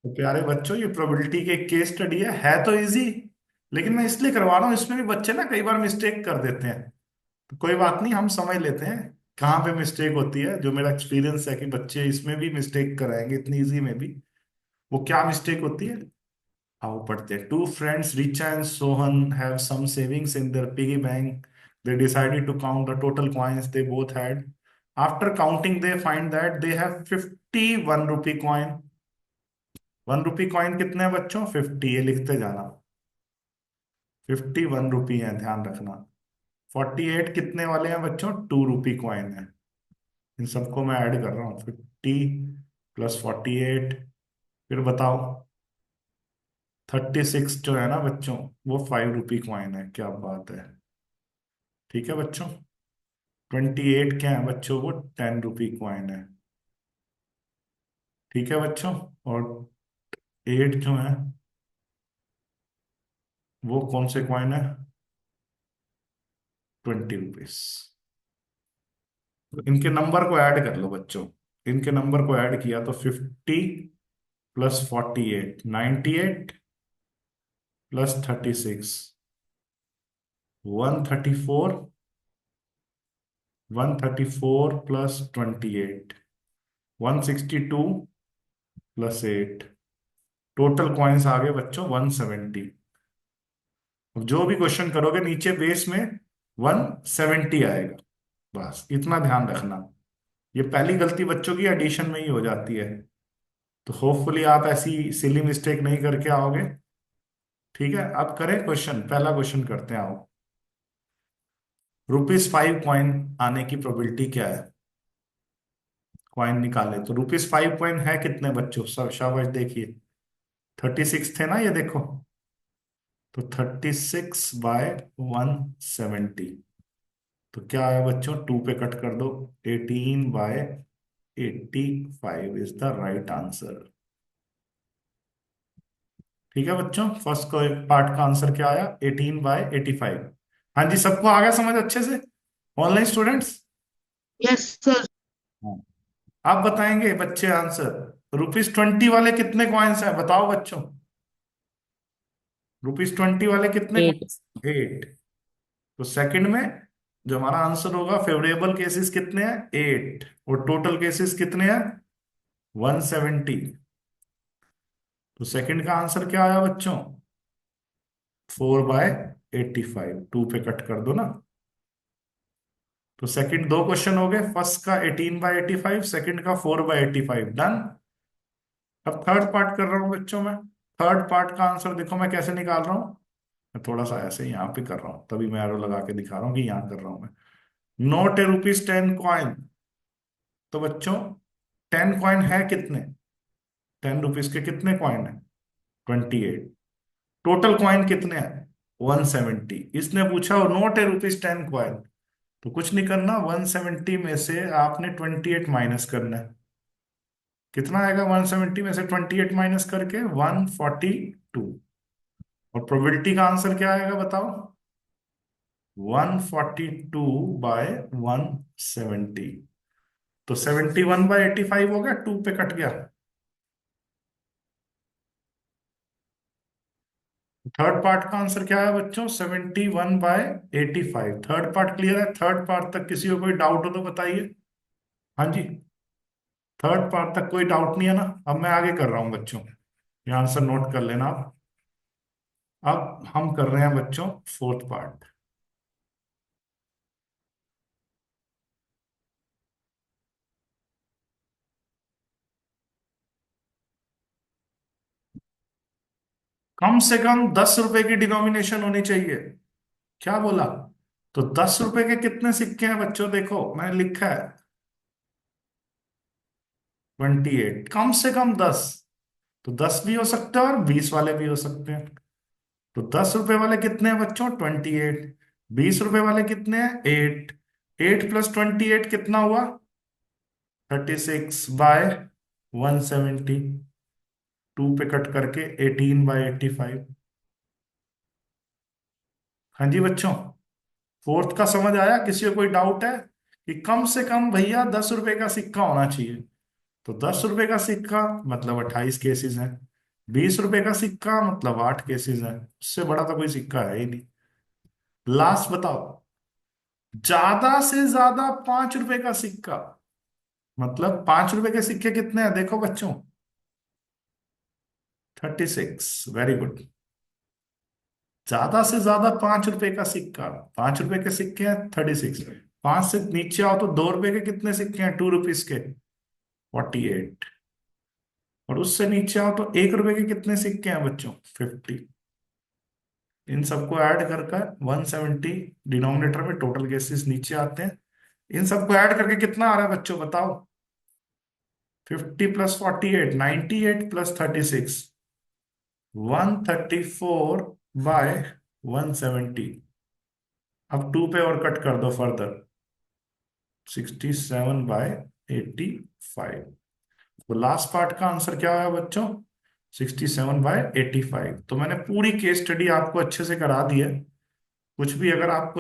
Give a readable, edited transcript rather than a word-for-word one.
तो प्यारे बच्चों, ये प्रोबेबिलिटी के केस स्टडी है तो इजी। लेकिन मैं इसलिए करवा रहा हूँ, इसमें भी बच्चे ना कई बार मिस्टेक कर देते हैं। तो कोई बात नहीं, हम समझ लेते हैं कहाँ पे मिस्टेक होती है। जो मेरा एक्सपीरियंस है कि बच्चे इसमें भी मिस्टेक कराएंगे, इतनी इजी में भी। वो क्या मिस्टेक होती है, आओ पढ़ते हैं। Two friends Richa and Sohan have some savings in their piggy bank. They decided to count the total coins they both had. After counting they find that they have 51 rupee coin. 1 rupee coin कितने हैं बच्चों? 50, ये लिखते जाना। 51 रुपी है, ध्यान रखना। 48 कितने वाले हैं बच्चों? 2 रुपी कॉइन है। इन सबको मैं ऐड कर रहा हूँ, 50 + 48। फिर बताओ, 36 जो है ना बच्चों, वो 5 रुपी कॉइन है। क्या बात है। ठीक है बच्चों। 28 क्या है बच्चों? वो 10 रुपी कॉइन है। ठीक है बच्चों। और 8 जो है, वो कौन से कॉइन है? 20 रुपीज। तो इनके नंबर को ऐड कर लो बच्चों। इनके नंबर को ऐड किया तो 50 + 48, 98 + 36, 134। 134 + 28, 162 + 8। टोटल कॉइन्स आ गए बच्चों 170। अब जो भी क्वेश्चन करोगे नीचे बेस में 170 आएगा। बस इतना ध्यान रखना। ये पहली गलती बच्चों की एडिशन में ही हो जाती है। तो होपफुली आप ऐसी सिली मिस्टेक नहीं करके आओगे। ठीक है, अब करें क्वेश्चन। पहला क्वेश्चन करते हैं, आओ। ₹5 कॉइन आने की प्रोबेबिलिटी क्या है? कॉइन निकाले तो ₹5 कॉइन है कितने बच्चों? सब शाबाश, देखिए 36 थे ना, ये देखो। तो 36/170। तो क्या आया बच्चों? 2 पे कट कर दो। 18/85 इज द राइट आंसर। ठीक है बच्चों, फर्स्ट को पार्ट का आंसर क्या आया? 18/85। हाँ जी, सबको आ गया समझ अच्छे से? Online students? Yes sir. हाँ। आप बताएंगे बच्चे आंसर। ₹20 वाले कितने कॉइन्स हैं बताओ बच्चों? ₹20 वाले कितने एट। कॉइन्स? 8। तो सेकंड में जो हमारा आंसर होगा, फेवरेबल केसेस कितने हैं? 8। और टोटल केसेस कितने हैं? 170। तो सेकंड का आंसर क्या आया बच्चों? 4/85। 2 पे कट कर दो ना। तो सेकंड दो क्वेश्चन हो गए। फर्स्ट का 18/85, सेकंड का 4/85। डन। अब थर्ड पार्ट कर रहा हूं बच्चों मैं। थर्ड पार्ट का आंसर देखो मैं कैसे निकाल रहा हूं। मैं थोड़ा सा ऐसे यहाँ पे कर रहा हूँ, तभी मैं एरो लगा के दिखा रहा हूँ कि यहाँ कर रहा हूँ मैं। नोट ए ₹10 कॉइन। तो बच्चों 10 कॉइन है कितने? 10 रुपीज के कितने कॉइन है? 28। टोटल कॉइन कितने हैं? 170। इसने पूछा नोट ए ₹10 कॉइन। तो कुछ नहीं करना, 170 में से आपने 28 माइनस करना है। कितना आएगा 170 में से 28 माइनस करके? 142। और प्रोबेबिलिटी का आंसर क्या आएगा बताओ? 142/170। तो 71/85 हो गया, 2 पे कट गया। थर्ड पार्ट का आंसर क्या है बच्चों? 71/85। थर्ड पार्ट क्लियर है? थर्ड पार्ट तक किसी को कोई डाउट हो तो बताइए। हाँ जी, थर्ड पार्ट तक कोई डाउट नहीं है ना? अब मैं आगे कर रहा हूं बच्चों, ये आंसर नोट कर लेना आप। अब हम कर रहे हैं बच्चों फोर्थ पार्ट। कम से कम 10 रुपए की डिनोमिनेशन होनी चाहिए। क्या बोला? तो 10 रुपए के कितने सिक्के हैं बच्चों? देखो मैंने लिखा है 28, कम से कम 10। तो 10 भी हो सकते हैं और 20 वाले भी हो सकते हैं। तो 10 रुपए वाले कितने हैं बच्चों? 28। 20 रुपए वाले कितने हैं? 8। 8 + 28 कितना हुआ? 36/170। 2 पे कट करके 18/85। हाँ जी बच्चों, फोर्थ का समझ आया? किसी को कोई डाउट है कि कम से कम भैया 10 रुपए का सिक्का होना चाहिए? तो 10 रुपए का सिक्का मतलब 28 केसेस हैं। 20 रुपए का सिक्का मतलब 8 केसेस हैं, उससे बड़ा तो कोई सिक्का है ही नहीं। लास्ट बताओ। ज्यादा से ज्यादा 5 रुपए का सिक्का, मतलब 5 रुपए के सिक्के कितने हैं देखो बच्चों। 36, वेरी गुड। ज्यादा से ज्यादा 5 रुपए का सिक्का, 5 रुपए के सिक्के हैं 36। 5 से नीचे आओ तो 2 रुपए के कितने सिक्के हैं 2 रुपीज के, 48। और उससे नीचे आओ तो 1 रुपए के कितने सिक्के हैं बच्चों, 50। इन सबको ऐड कर कर 170 डिनोमिनेटर में, टोटल केसेस नीचे आते हैं। इन सबको ऐड करके कितना आ रहा है बच्चों बताओ। 50 + 48, 98 + 36, 134/170। अब 2 पे और कट कर दो फर्दर, 67/85। तो लास्ट पार्ट का आंसर क्या आया बच्चों, 67/85। तो मैंने पूरी केस स्टडी आपको अच्छे से करा दी है। कुछ भी अगर आपको